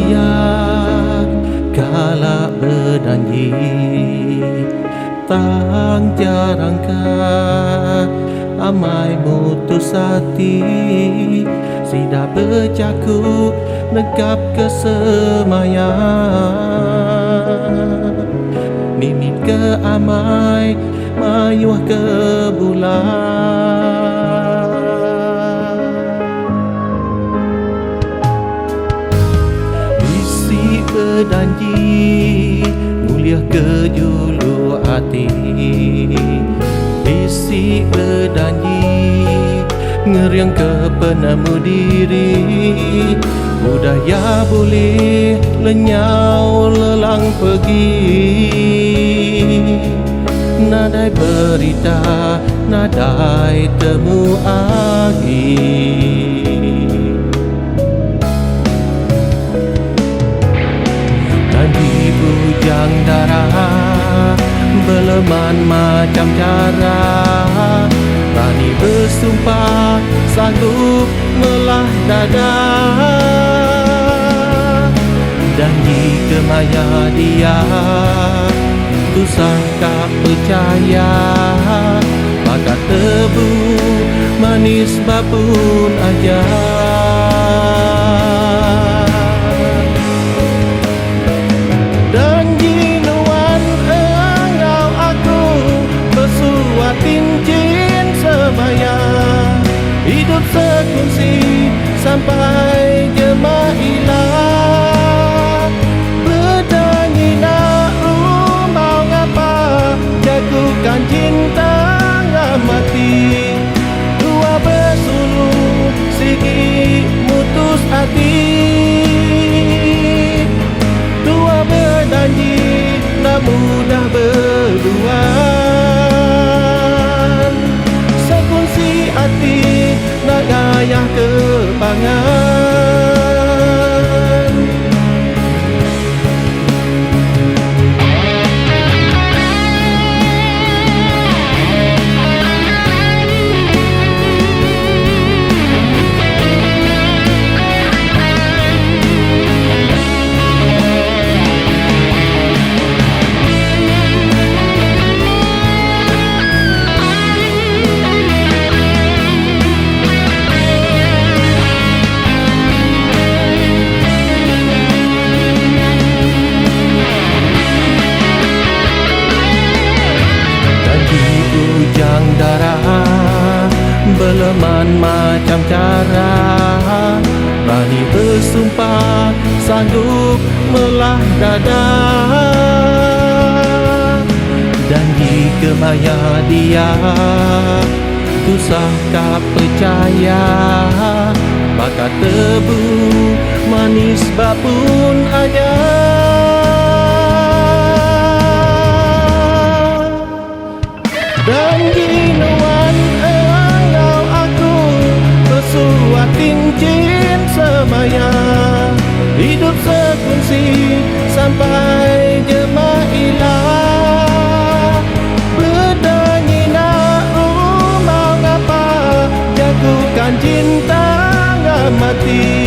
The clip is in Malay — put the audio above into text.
dia kala berjanji tang jarangka amai mutus hati sida bercaku negap kesemayang mimit ke amai mayuh ke bulan bisi berjanji mulia ke julu hati bisi berjanji ngeriang ke penemu diri budaya boleh lenyau lelang pergi nadai berita nadai temu agi janji bujang darah beleman macam cara berani bersumpah sanggup melah dada janji kemaya dia susah tak percaya maka tebu manis babun aja janji nuan engau aku bersuatin jin semaya hidup sekongsi sampai jemaah hilang berjanji nak rumau ngapa jagukan cinta nggak mati dua bersuluh sigi mutus hati dua berjanji nak mudah berdua sekongsi hati nak gayah kebangan bujang darah beleman macam cara berani bersumpah sanggup melah dada janji kemaya dia susah tak percaya maka tebu manis babun aja janji nuan engau aku bersuatin jin semaya hidup sekongsi sampai jemaah hilang berjanji nak rumau ngapa jagukan cinta nggak mati